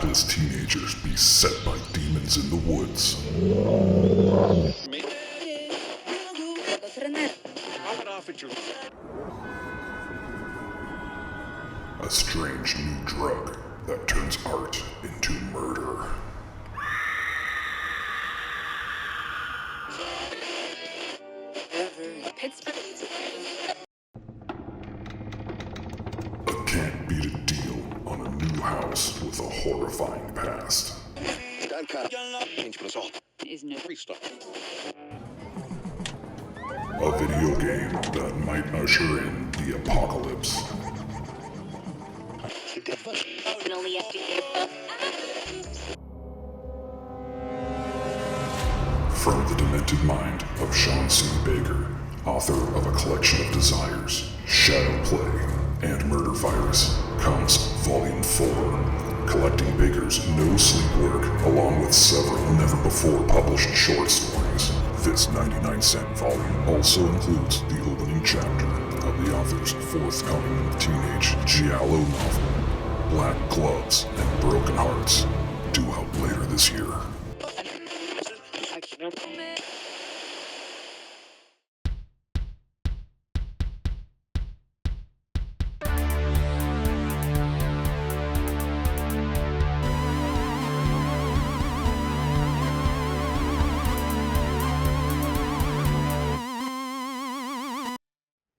hapless teenagers beset by demons in the woods. A strange new drug that turns art into murder. A can't beat a deal on a new house with a horrifying past. A video game that might usher in the apocalypse. From the demented mind of Sean C. Baker, author of A Collection of Desires, Shadow Play, and Murder Virus, comes Volume 4, collecting Baker's no sleep work along with several never-before published short stories. This 99-cent volume also includes the opening chapter of the author's forthcoming teenage giallo novel, Black Gloves and Broken Hearts, due out later this year.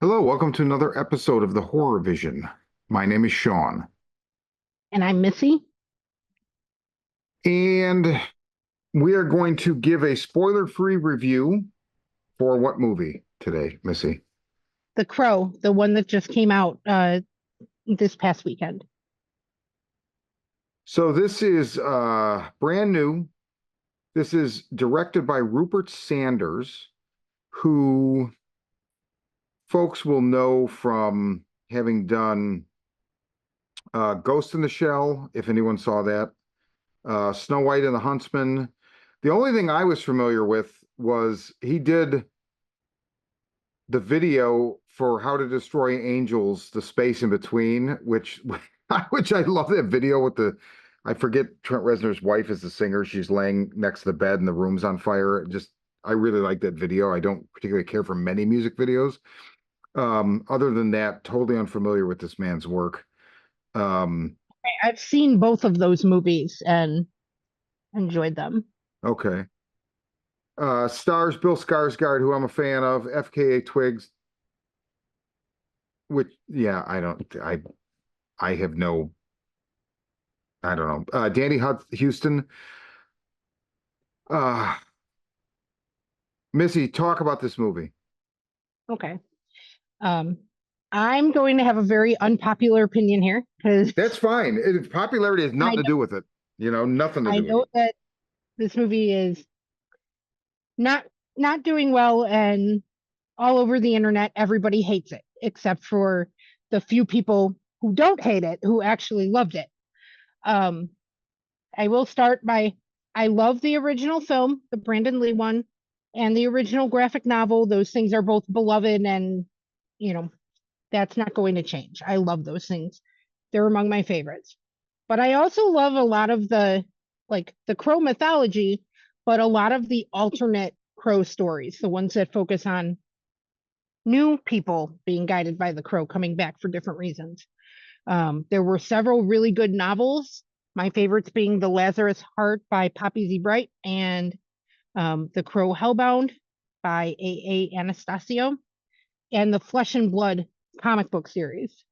Hello, welcome to another episode of the Horror Vision. My name is Sean. And I'm Missy. And we are going to give a spoiler-free review for what movie today, Missy? The Crow, the one that just came out this past weekend. So this is brand new. This is directed by Rupert Sanders, who folks will know from having done Ghost in the Shell, if anyone saw that, Snow White and the Huntsman. The only thing I was familiar with was he did the video for How to Destroy Angels, The Space in Between, which I love that video with I forget Trent Reznor's wife is the singer. She's laying next to the bed and the room's on fire. I really like that video. I don't particularly care for many music videos. Other than that, totally unfamiliar with this man's work. I've seen both of those movies and enjoyed them. Okay. Stars Bill Skarsgård, who I'm a fan of, FKA Twigs, which, yeah, I don't know. Danny Houston. Missy, talk about this movie. Okay. I'm going to have a very unpopular opinion here because That's fine. Popularity has nothing to do with it. Nothing to do with it. I know that this movie is not doing well, and all over the internet, everybody hates it, except for the few people who don't hate it, who actually loved it. I will start by, I love the original film, the Brandon Lee one, and the original graphic novel. Those things are both beloved, and that's not going to change. I love those things. They're among my favorites. But I also love a lot of the Crow mythology, but a lot of the alternate Crow stories, the ones that focus on new people being guided by the Crow coming back for different reasons. There were several really good novels, my favorites being The Lazarus Heart by Poppy Z. Bright and The Crow Hellbound by A.A. Anastasio, and the Flesh and Blood comic book series,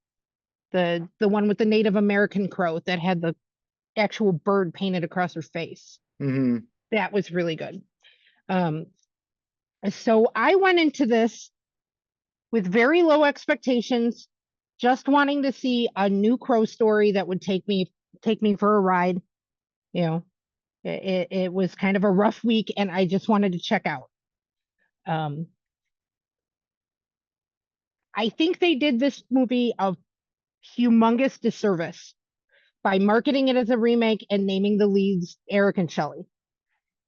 the one with the Native American crow that had the actual bird painted across her face. Mm-hmm. That was really good. So I went into this with very low expectations, just wanting to see a new Crow story that would take me for a ride. It was kind of a rough week, and I just wanted to check out. I think they did this movie a humongous disservice by marketing it as a remake and naming the leads Eric and Shelley,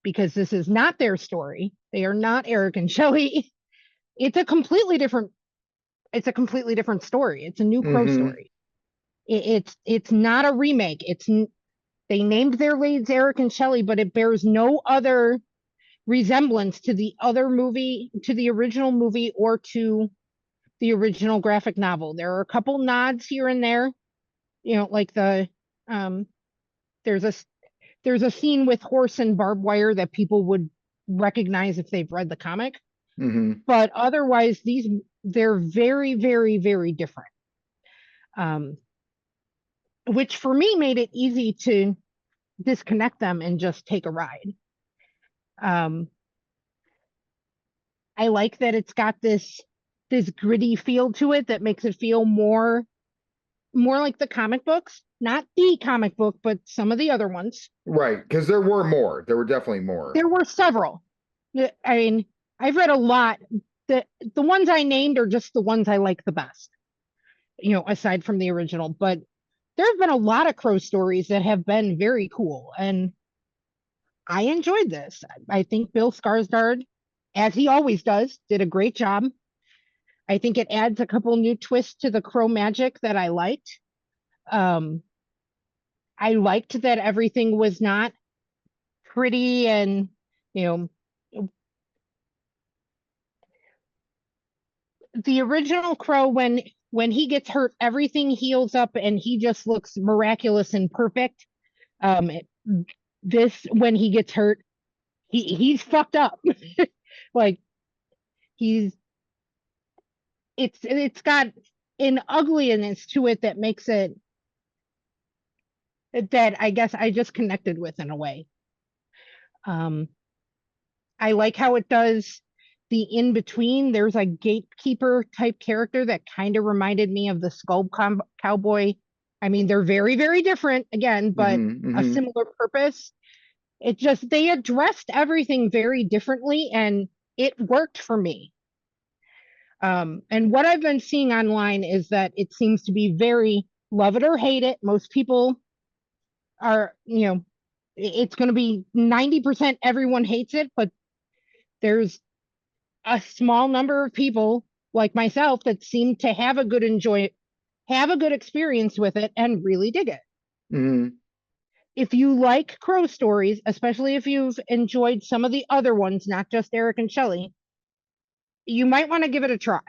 because this is not their story. They are not Eric and Shelley. It's a completely different story. It's a new Crow story. It's not a remake. They named their leads Eric and Shelley, but it bears no other resemblance to the other movie, to the original movie, or to the original graphic novel. There are a couple nods here and there, like um, there's a scene with horse and barbed wire that people would recognize if they've read the comic. Mm-hmm. But otherwise, they're very, very, very different. Which for me made it easy to disconnect them and just take a ride. I like that it's got this gritty feel to it that makes it feel more like the comic books, not the comic book, but some of the other ones. Right, because there were more. There were definitely more. There were several. I mean, I've read a lot. The ones I named are just the ones I like the best, aside from the original. But there's been a lot of Crow stories that have been very cool, and I enjoyed this. I think Bill Skarsgård, as he always does, did a great job. I think it adds a couple new twists to the Crow magic that I liked. I liked that everything was not pretty and, the original Crow, when he gets hurt, everything heals up and he just looks miraculous and perfect. This, when he gets hurt, he's fucked up. Like, it's got an ugliness to it that makes it, that I guess I just connected with in a way. I like how it does the in between. There's a gatekeeper type character that kind of reminded me of the Skull Cowboy. I mean, they're very, very different again, but a similar purpose. It just, they addressed everything very differently and it worked for me. And what I've been seeing online is that it seems to be very love it or hate it. Most people are, it's going to be 90% everyone hates it, but there's a small number of people like myself that seem to have a good experience with it and really dig it. Mm-hmm. If you like Crow stories, especially if you've enjoyed some of the other ones, not just Eric and Shelley, you might want to give it a try.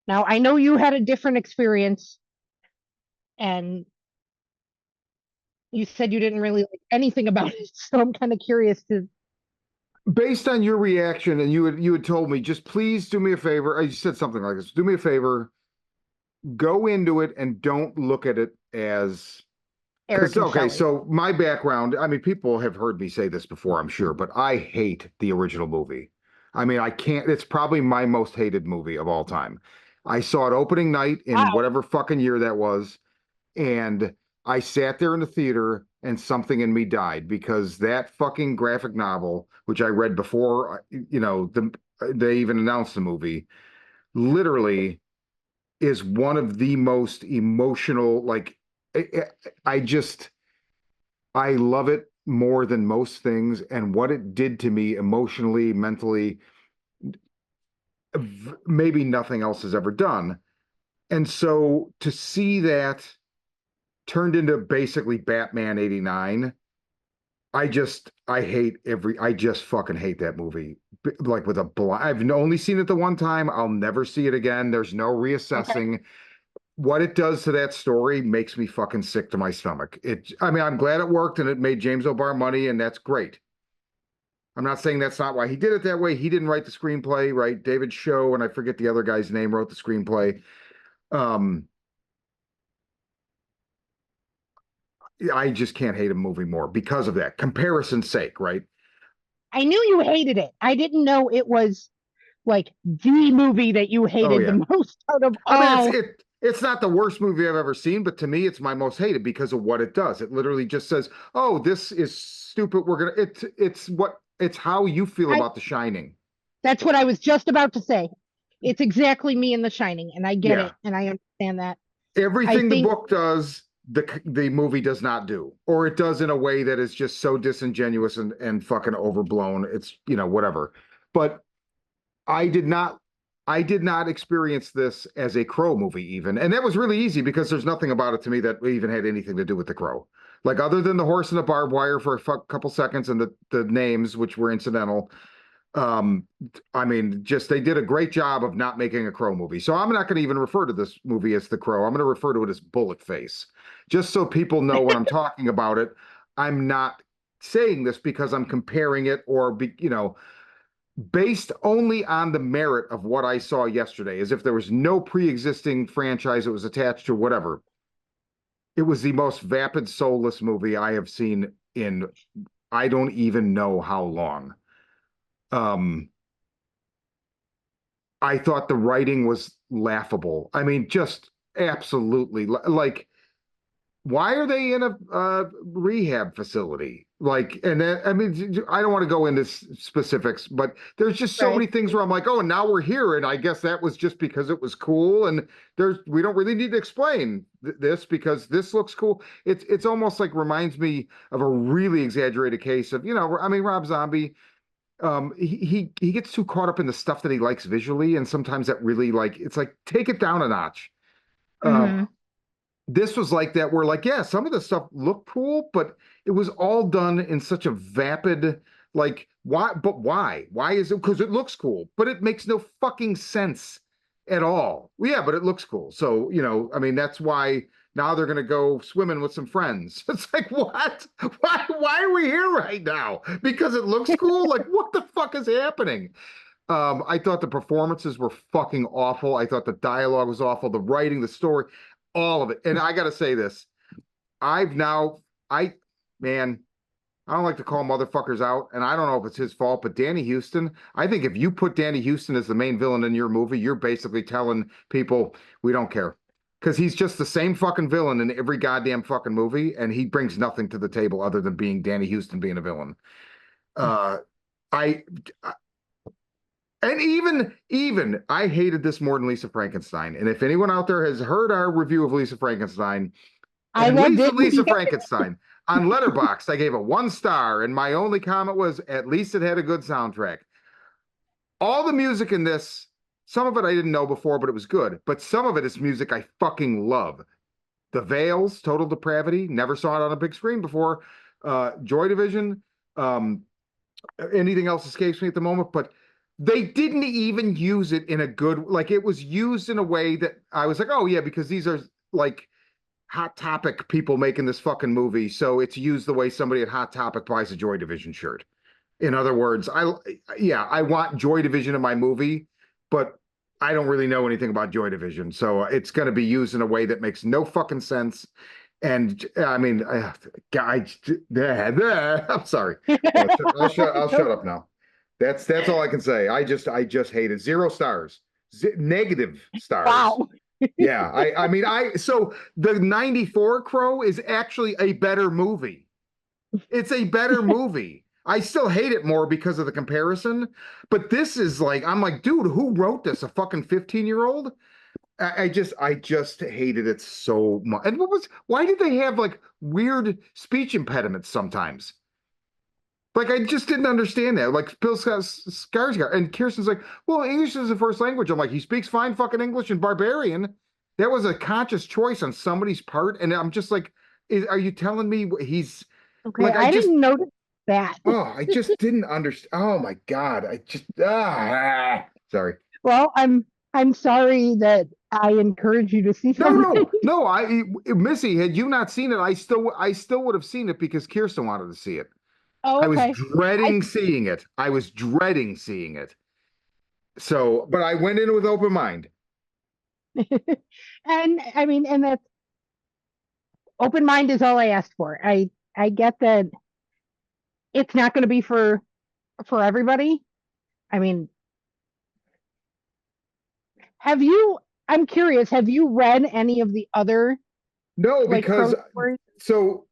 Now, I know you had a different experience and you said you didn't really like anything about it, so I'm kind of curious to. Based on your reaction, and you had told me, just please do me a favor. You said something like this. Do me a favor. Go into it and don't look at it as Eric and okay, Shelley. so my background, I mean, people have heard me say this before, I'm sure, but I hate the original movie. I mean, I can't, it's probably my most hated movie of all time. I saw it opening night in whatever fucking year that was, and I sat there in the theater and something in me died because that fucking graphic novel, which I read before, they even announced the movie, literally is one of the most emotional, like, I love it more than most things, and what it did to me emotionally, mentally, maybe nothing else has ever done. And so to see that turned into basically Batman 89, I just fucking hate that movie. Like with a blind, I've only seen it the one time. I'll never see it again. There's no reassessing. Okay. What it does to that story makes me fucking sick to my stomach. I mean, I'm glad it worked and it made James O'Barr money, and that's great. I'm not saying that's not why he did it that way. He didn't write the screenplay, right? David Show, and I forget the other guy's name, wrote the screenplay. I just can't hate a movie more because of that. Comparison's sake, right? I knew you hated it. I didn't know it was like the movie that you hated the most out of all. I mean, it's not the worst movie I've ever seen, but to me, it's my most hated because of what it does. It literally just says, "Oh, this is stupid. We're gonna." It's how you feel about The Shining. That's what I was just about to say. It's exactly me in The Shining, and I get it, and I understand that. Everything the book does, the movie does not do, or it does in a way that is just so disingenuous and fucking overblown. It's whatever. But I did not I did not experience this as a Crow movie even. And that was really easy because there's nothing about it to me that even had anything to do with the Crow. Like other than the horse and the barbed wire for a couple seconds and the names, which were incidental. Um, I mean, just they did a great job of not making a Crow movie. So I'm not going to even refer to this movie as The Crow. I'm going to refer to it as Bullet Face. Just so people know when I'm talking about it, I'm not saying this because I'm comparing it based only on the merit of what I saw yesterday, as if there was no pre-existing franchise that was attached to whatever. It was the most vapid, soulless movie I have seen in I don't even know how long. Um, I thought the writing was laughable. I mean, just absolutely like why are they in a rehab facility? Like, and then, I mean, I don't want to go into specifics, but there's just so many Right. things where I'm like, oh, and now we're here, and I guess that was just because it was cool, and we don't really need to explain this because this looks cool. It's almost like reminds me of a really exaggerated case of, I mean, Rob Zombie. He gets too caught up in the stuff that he likes visually, and sometimes that really like it's like take it down a notch. Um, Hmm. this was like that where like yeah some of the stuff looked cool but it was all done in such a vapid why is it because it looks cool but it makes no fucking sense at all. Well, yeah, but it looks cool, so I mean that's why now they're going to go swimming with some friends. It's like what, why are we here right now because it looks cool? Like what the fuck is happening? I thought the performances were fucking awful. I thought the dialogue was awful, the writing, the story, all of it. And I got to say this, I've now, I, man, I don't like to call motherfuckers out, and I don't know if it's his fault, but Danny Houston, I think if you put Danny Houston as the main villain in your movie, you're basically telling people we don't care. Because he's just the same fucking villain in every goddamn fucking movie, and he brings nothing to the table other than being Danny Houston being a villain. Uh, I And even I hated this more than Lisa Frankenstein. And if anyone out there has heard our review of Lisa Frankenstein I and loved it. Lisa Frankenstein on Letterboxd, I gave it 1 star, and my only comment was at least it had a good soundtrack. All the music in this, some of it I didn't know before, but it was good. But some of it is music I fucking love. The Veils, Total Depravity, never saw it on a big screen before. Joy Division, um, anything else escapes me at the moment, but they didn't even use it in a good like it was used in a way that I was like, oh yeah, because these are like Hot Topic people making this fucking movie, so it's used the way somebody at Hot Topic buys a Joy Division shirt. In other words, I want Joy Division in my movie, but I don't really know anything about Joy Division, so it's going to be used in a way that makes no fucking sense. And I mean, guys, I'm sorry. I'll shut up now. That's all I can say. I just hate it. 0 stars, negative stars. Wow. Yeah, I mean so the '94 Crow is actually a better movie. It's a better movie. I still hate it more because of the comparison, but this is like I'm like, dude, who wrote this? A fucking 15-year-old? I just hated it so much. And why did they have like weird speech impediments sometimes? Like I just didn't understand that. Like Bill Skarsgård and Kirsten's like, well, English is the first language. I'm like, he speaks fine fucking English in Barbarian. That was a conscious choice on somebody's part, and I'm just like, are you telling me he's Okay, like I didn't notice that. I just didn't understand. Oh my God, I just sorry. Well, I'm sorry that I encourage you to see No, something. no. Missy, had you not seen it, I still would have seen it because Kirsten wanted to see it. Oh, I was okay. dreading seeing it. I was dreading seeing it. So, but I went in with open mind. And I mean, and that open mind is all I asked for. I get that it's not going to be for everybody. I mean, have you? I'm curious. Have you read any of the other No, like because Crow stories? so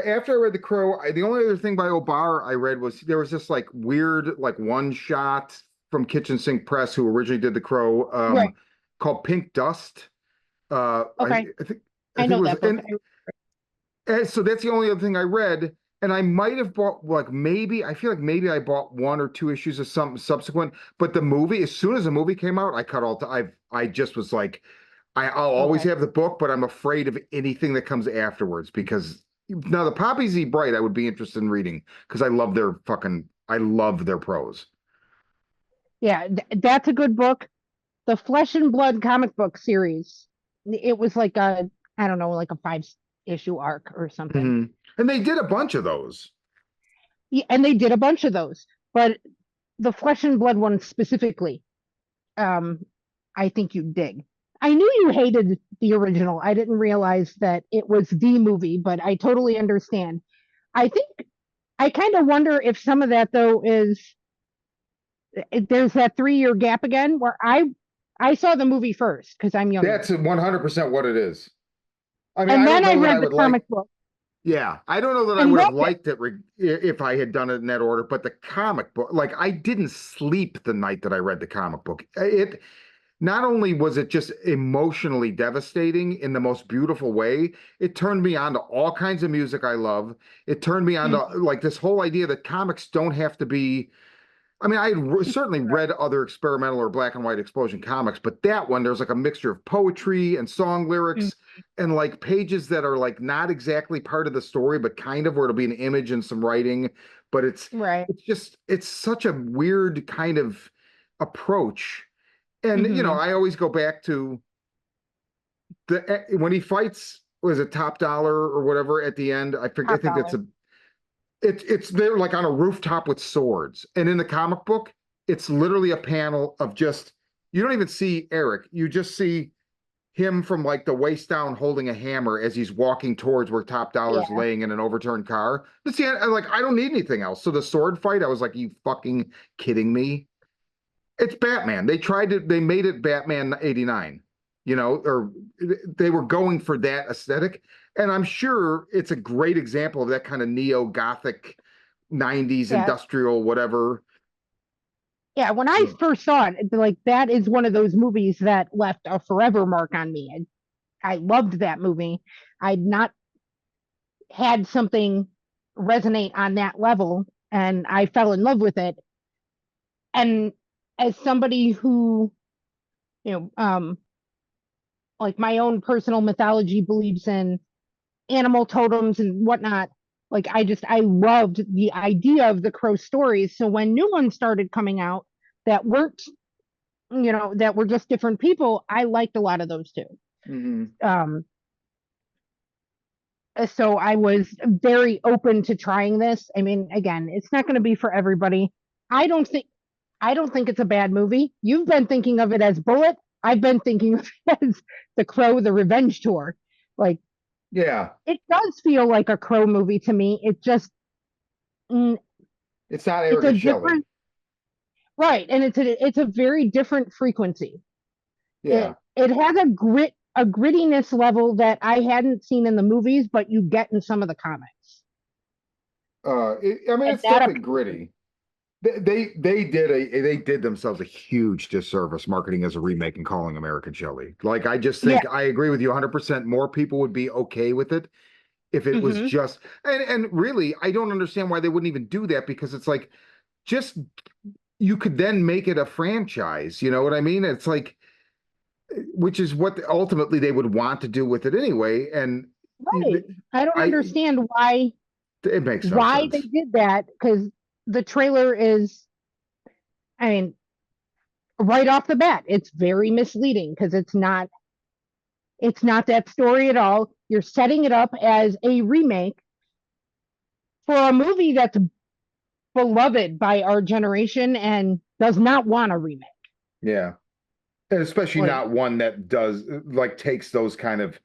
after I read The Crow, the only other thing by O'Barr I read was there was this like weird like one shot from Kitchen Sink Press who originally did The Crow Right. called Pink Dust. Okay. I think I it know was that book. and so that's the only other thing I read. and I might have bought like maybe I feel like maybe I bought one or two issues of something subsequent, but the movie, as soon as the movie came out, I cut all. I just was like, I'll always Okay. have the book, but I'm afraid of anything that comes afterwards because now the Poppies Eat Bright I would be interested in reading because I love their prose. Yeah, that's a good book. The Flesh and Blood comic book series. It was like a, I don't know, like a 5 issue arc or something. Hmm. And they did a bunch of those. Yeah, and they did a bunch of those, but the Flesh and Blood one specifically, um, I think you dig. I knew you hated the original. I didn't realize that it was the movie, but I totally understand. I think I kind of wonder if some of that though is there's that 3 year gap again where I saw the movie first because I'm That's younger. 100% what it is. I mean, And I don't then I know that I read the would like, comic book yeah, I don't know that I and would have loved it. liked it if I had done it in that order, but the comic book, like I didn't sleep the night that I read the comic book. It not only was it just emotionally devastating in the most beautiful way, it turned me on to all kinds of music I love. It turned me on to Mhm. like this whole idea that comics don't have to be. I mean, certainly read other experimental or black and white explosion comics, but that one, there's like a mixture of poetry and song Mm, lyrics and like pages that are like not exactly part of the story, but kind of where it'll be an image and some writing. But right. it's such a weird kind of approach. And, Hmm. I always go back to when he fights, was it Top Dollar or whatever at the end? I forget, I Top think dollar. it's they're like on a rooftop with swords. And in the comic book, it's literally a panel of just you don't even see Eric. You just see him from like the waist down holding a hammer as he's walking towards where Top Dollar's Yeah. laying in an overturned car. That's the end. I'm like, I don't need anything else. So the sword fight, I was like, you fucking kidding me? It's Batman. They made it Batman 89, or they were going for that aesthetic. And I'm sure it's a great example of that kind of neo-Gothic 90s Yeah. industrial whatever. Yeah. When I Mm. first saw it, like that is one of those movies that left a forever mark on me. I loved that movie. I'd not had something resonate on that level, and I fell in love with it. And as somebody who, you know, like my own personal mythology believes in animal totems and whatnot. Like I loved the idea of the crow stories. So when new ones started coming out that weren't, that were just different people, I liked a lot of those too. Mhm. Um, so I was very open to trying this. I mean, again, it's not going to be for everybody. I don't think I don't think it's a bad movie. You've been thinking of it as Bullet. I've been thinking of it as The Crow, The Revenge Tour. Like Yeah, it does feel like a Crow movie to me. It just mm, it's not it's Eric a and Shelley. different right, and it's a very different frequency. Yeah. It has a grittiness level that I hadn't seen in the movies, but you get in some of the comics, I mean, and it's that definitely appeals to me. gritty. They did themselves a huge disservice marketing as a remake and calling American Shelley. Like I just Yeah. think I agree with you 100%. More people would be okay with it if it was Hmm. just and really I don't understand why they wouldn't even do that because it's like just you could then make it a franchise, you know what I mean? It's like which is what ultimately they would want to do with it anyway and Right. I don't I understand why it makes no why they sense. did that because the trailer is, I mean, right off the bat, it's very misleading because it's not that story at all. You're setting it up as a remake for a movie that's beloved by our generation and does not want a remake. Yeah. And especially Like, not one that does like takes those kind of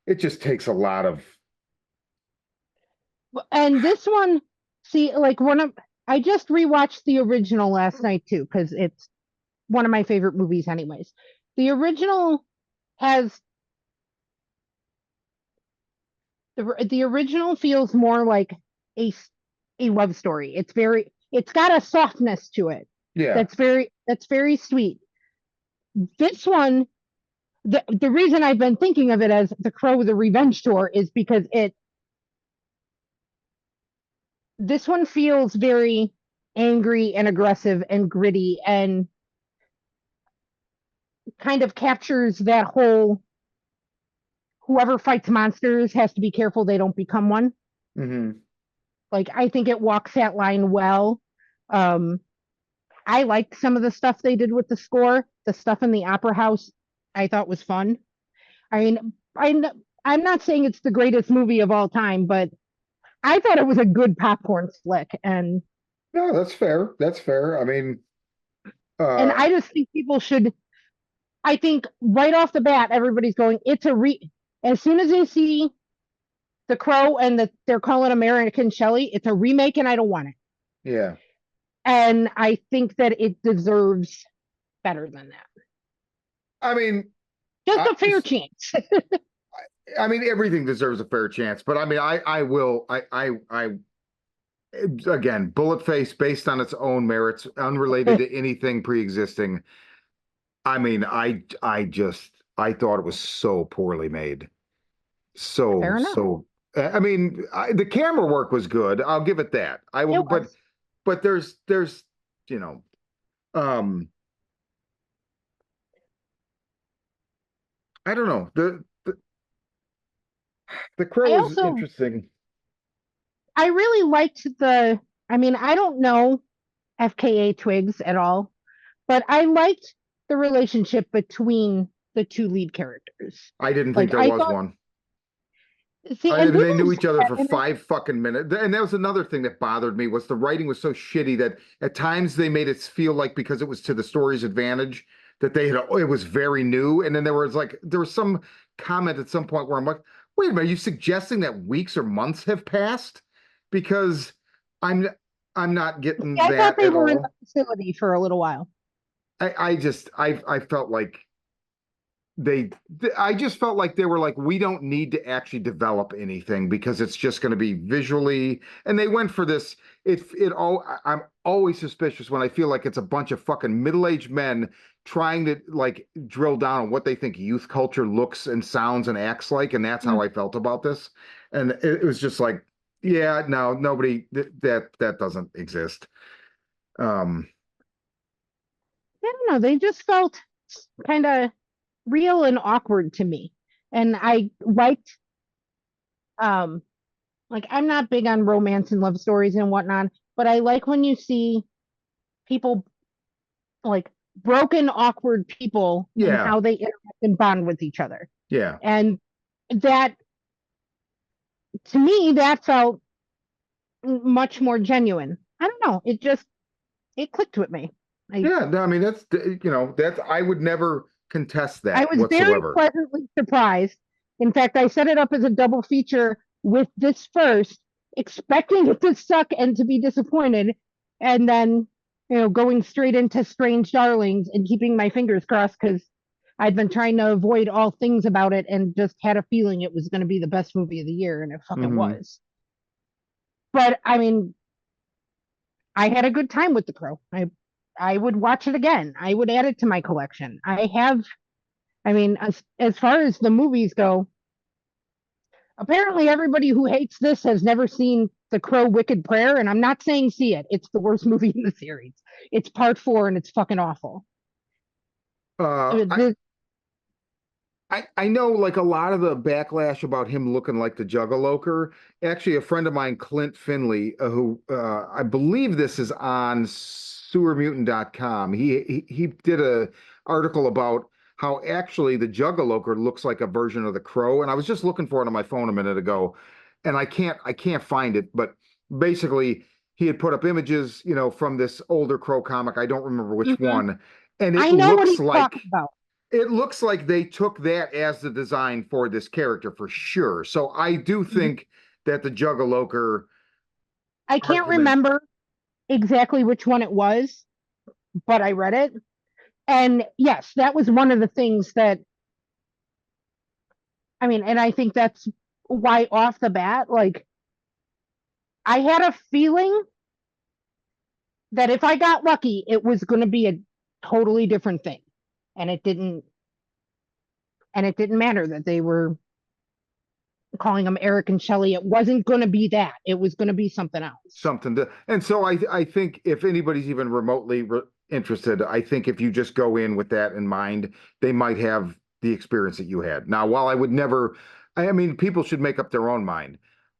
it just takes a lot of and this one, see, like I just rewatched the original last night too because it's one of my favorite movies, anyways. The original has the original feels more like a a love story. It's got a softness to it yeah. that's very sweet. This one, the reason I've been thinking of it as The Crow, The Revenge Tour is because This one feels very angry and aggressive and gritty and kind of captures that whole whoever fights monsters has to be careful they don't become one. Mm-hmm. Like, I think it walks that line well. Um, I liked some of the stuff they did with the score. The stuff in the opera house I thought was fun. I mean, I'm not saying it's the greatest movie of all time, but I thought it was a good popcorn flick, No, that's fair. That's fair. I mean, and uh, I just think people should. I think right off the bat, everybody's going. It's a re. As soon as they see The Crow and that they're calling American Shelley, it's a remake, and I don't want it. yeah. And I think that it deserves better than that. I mean, Just I, a fair chance. I mean, everything deserves a fair chance, but I mean, I will, again, Bullet Face based on its own merits, unrelated to anything pre-existing. I mean, I thought it was so poorly made. Fair enough. I mean, the camera work was good. I'll give it that. I will, It was. but there's, you know, um, I don't know. The I Crow is also, interesting. I really liked the, I mean, I don't know FKA Twigs at all, but I liked the relationship between the two lead characters. I didn't think Like, there I was thought, one. see, I and mean, they people have knew said each other that, for and 5 fucking minutes, and that was another thing that bothered me was the writing was so shitty that at times they made it feel like because it was to the story's advantage that they had it was very new, and then there was some comment at some point where I'm like, wait a minute, are you suggesting that weeks or months have passed? Because I'm I'm not getting I thought that they at were in the all. facility for a little while. I felt like they I just felt like they were like we don't need to actually develop anything because it's just going to be visually and they went for this it all I'm always suspicious when I feel like it's a bunch of fucking middle-aged men trying to like drill down on what they think youth culture looks and sounds and acts like and that's how Mm. I felt about this and it was just like yeah no nobody that doesn't exist um I don't know. They just felt kind of real and awkward to me. And I liked, um, like, I'm not big on romance and love stories and whatnot, but I like when you see people like broken, awkward people and yeah how they interact and bond with each other. yeah And that, to me, that felt much more genuine. I don't know. It clicked with me. I, Yeah, no, I mean that's that's I would never contest I that was very whatsoever. pleasantly surprised. In fact, I set it up as a double feature with this first, expecting it to suck and to be disappointed, and then going straight into Strange Darlings and keeping my fingers crossed because I'd been trying to avoid all things about it and just had a feeling it was going to be the best movie of the year, and it fucking Hmm. was. But I mean, I had a good time with The Crow. I would watch it again. I would add it to my collection. I have. I mean, as far as the movies go, apparently everybody who hates this has never seen The Crow Wicked Prayer, and I'm not saying see it. It's the worst movie in the series. It's part four and it's fucking awful. Uh, I The, I know like a lot of the backlash about him looking like the Juggaloker. Actually, a friend of mine, Clint Finley, who I believe this is on sewermutant.com. He did a article about how actually the Juggaloker looks like a version of the Crow, and I was just looking for it on my phone a minute ago, and I can't find it, but basically he had put up images, from this older Crow comic. I don't remember which Mhm. one, and I know what he's talking about. it looks like they took that as the design for this character for sure. So I do Mhm. think that the Juggaloker I can't argument, remember exactly which one it was, but I read it. And yes, that was one of the things that, I mean, and I think that's why off the bat, like, I had a feeling that if I got lucky, it was going to be a totally different thing. And it didn't, and it didn't matter that they were calling them Eric and Shelley. It wasn't going to be that. It was going to be something else. Something to, and so I think if anybody's even remotely interested, I think if you just go in with that in mind, they might have the experience that you had. Now, while I would never, I mean, people should make up their own mind.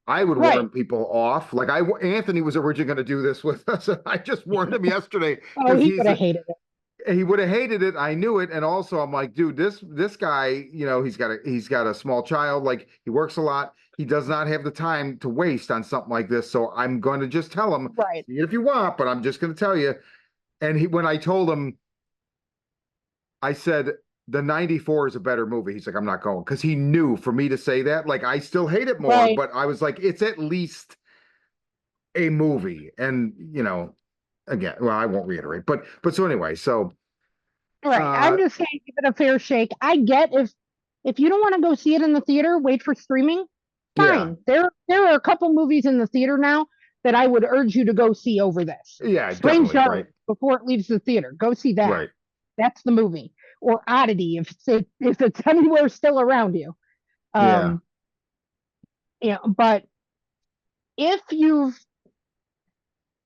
I would Right. warn people off. Like Anthony was originally going to do this with us, and I just warned him yesterday Oh, because he would have hated it. he would have hated it. I knew it, and also I'm like, dude, this guy, you know, he's got a small child. Like he works a lot. He does not have the time to waste on something like this. So I'm going to just tell him, Right. see it if you want, but I'm just going to tell you. And when I told him, I said the '94 is a better movie. He's like, I'm not going, because he knew for me to say that. Like I still hate it more, Right. but I was like, it's at least a movie. And you know, again, well, I won't reiterate, but so anyway, so Right. I'm uh just saying, give it a fair shake. I get if you don't want to go see it in the theater, wait for streaming. yeah, Fine. There are a couple movies in the theater now that I would urge you to go see over this. yeah, Strange definitely, Darling right, before it leaves the theater. Go see that. right. That's the movie. Or Oddity if it's anywhere still around you. Yeah. Yeah, but if you've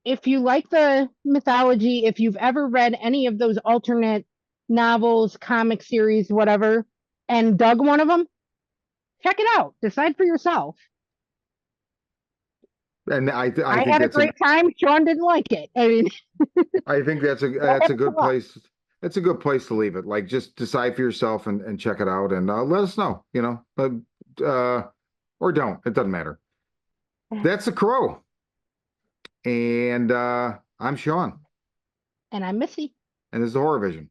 if you like the mythology, if you've ever read any of those alternate novels, comic series, whatever, and dug one of them, check it out. Decide for yourself. And I I think had a that's an great time. Sean didn't like it. I mean, I think that's that a happens a good lot. place. That's a good place to leave it. Like just decide for yourself and check it out and let us know, you know, or don't. It doesn't matter. That's the Crow. And I'm Sean. And I'm Missy. And this is the Horror Vision.